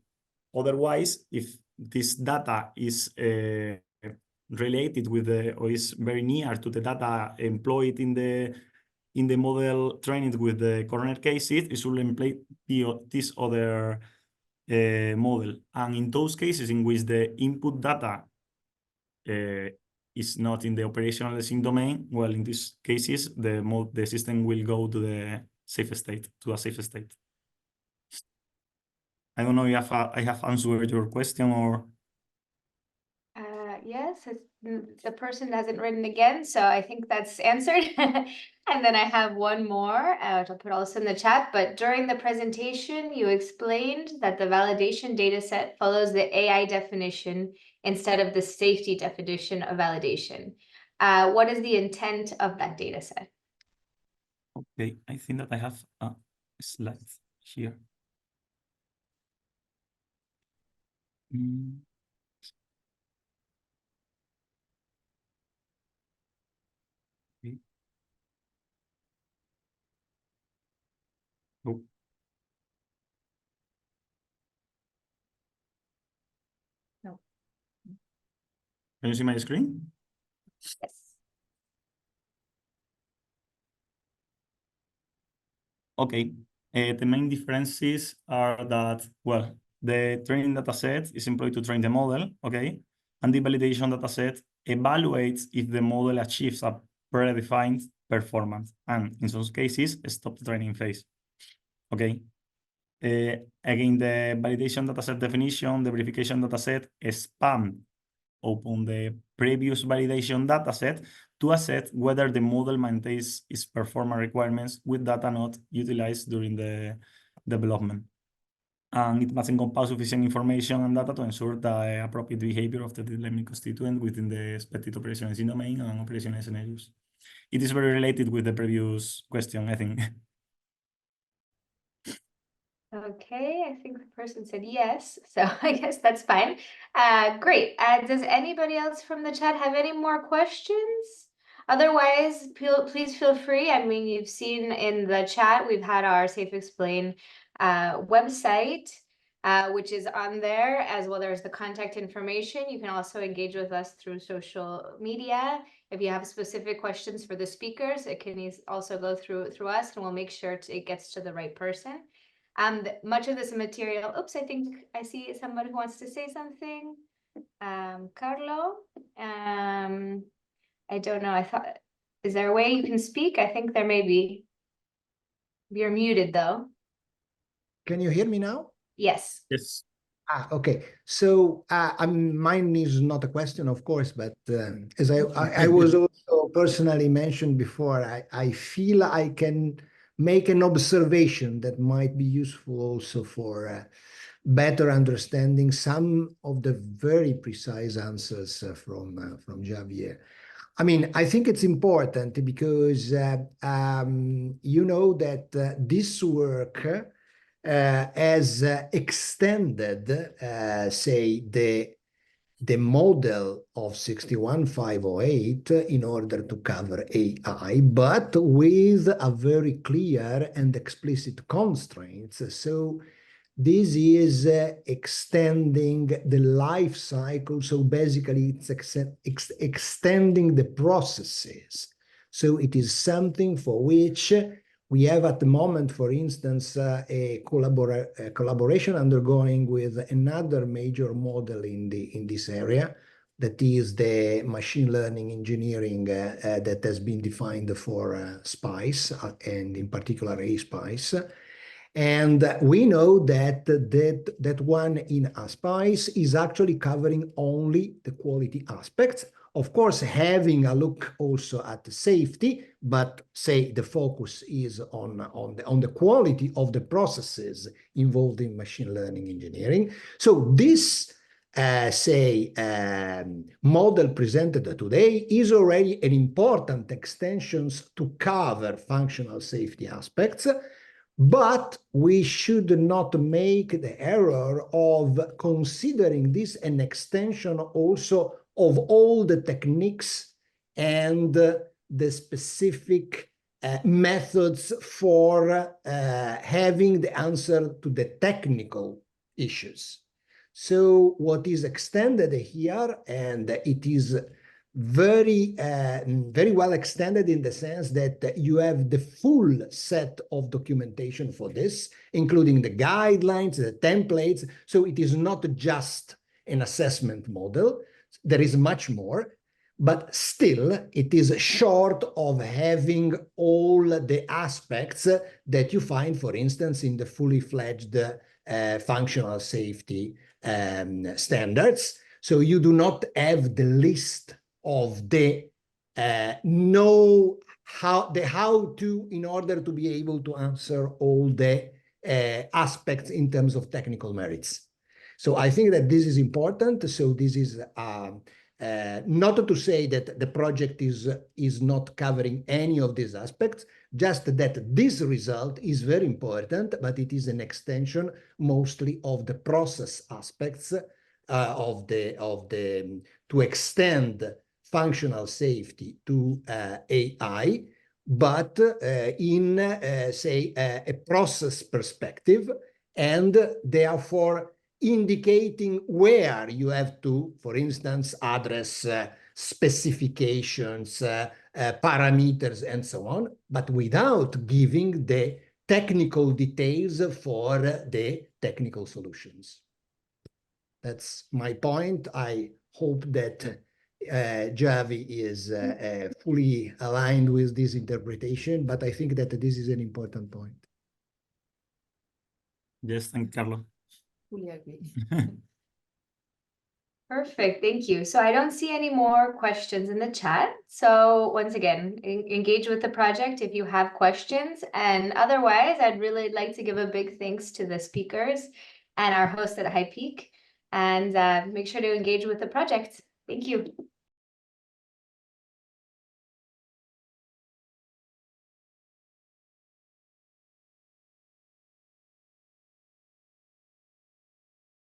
Speaker 3: Otherwise, if this data is related with or is very near to the data employed in the model trained with the corner cases, it should employ this other model. And in those cases in which the input data is not in the operational design domain, well, in these cases, the system will go to the safe state, to a safe state. I don't know if I have answered your question or.
Speaker 1: Yes, the person hasn't written again, so I think that's answered. And then I have one more, which I'll put also in the chat, but during the presentation, you explained that the validation data set follows the AI definition instead of the safety definition of validation. What is the intent of that data set?
Speaker 3: Okay, I think that I have a slide here. Okay. Oh.
Speaker 5: No.
Speaker 3: Can you see my screen?
Speaker 1: Yes.
Speaker 3: Okay, the main differences are that, well, the training data set is employed to train the model, okay? And the validation data set evaluates if the model achieves a predefined performance, and in some cases, stop the training phase, okay? Again, the validation data set definition, the verification data set expands upon the previous validation dataset to assess whether the model maintains its performance requirements with data not utilized during the development. And it must encompass sufficient information and data to ensure the appropriate behavior of the determined constituent within the expected operational design domain and operational scenarios. It is very related with the previous question, I think.
Speaker 1: Okay, I think the person said yes, so I guess that's fine. Great. Does anybody else from the chat have any more questions? Otherwise, please feel free. I mean, you've seen in the chat, we've had our SAFEXPLAIN website, which is on there as well. There's the contact information. You can also engage with us through social media. If you have specific questions for the speakers, it can also go through us, and we'll make sure it gets to the right person. Much of this material, oops, I think I see somebody who wants to say something. Carlo, I don't know, is there a way you can speak? I think there may be. You're muted though.
Speaker 4: Can you hear me now?
Speaker 1: Yes.
Speaker 3: Yes.
Speaker 4: Okay. So mine is not a question, of course, but as I was also personally mentioned before, I feel I can make an observation that might be useful also for better understanding some of the very precise answers from Javier. I mean, I think it's important because you know that this work has extended, say, the model of 61508 in order to cover AI, but with a very clear and explicit constraints. So this is extending the life cycle. So basically, it's extending the processes. So it is something for which we have at the moment, for instance, a collaboration undergoing with another major model in this area, that is the machine learning engineering that has been defined for SPICE, and in particular A-SPICE. And we know that that one in SPICE is actually covering only the quality aspects. Of course, having a look also at the safety, but say the focus is on the quality of the processes involved in machine learning engineering. So this model presented today is already an important extension to cover functional safety aspects. But we should not make the error of considering this an extension also of all the techniques and the specific methods for having the answer to the technical issues. So what is extended here, and it is very well extended in the sense that you have the full set of documentation for this, including the guidelines, the templates. So it is not just an assessment model. There is much more, but still it is short of having all the aspects that you find, for instance, in the fully fledged functional safety standards. So you do not have the list of the how to in order to be able to answer all the aspects in terms of technical merits. So I think that this is important. So this is not to say that the project is not covering any of these aspects, just that this result is very important, but it is an extension mostly of the process aspects to extend functional safety to AI, but in, say, a process perspective, and therefore indicating where you have to, for instance, address specifications, parameters, and so on, but without giving the technical details for the technical solutions. That's my point. I hope that Javi is fully aligned with this interpretation, but I think that this is an important point.
Speaker 3: Yes, thank Carlos.
Speaker 5: Fully agree.
Speaker 1: Perfect, thank you. So I don't see any more questions in the chat. So once again, engage with the project if you have questions. And otherwise, I'd really like to give a big thanks to the speakers and our host at HiPEAC. And make sure to engage with the project. Thank you.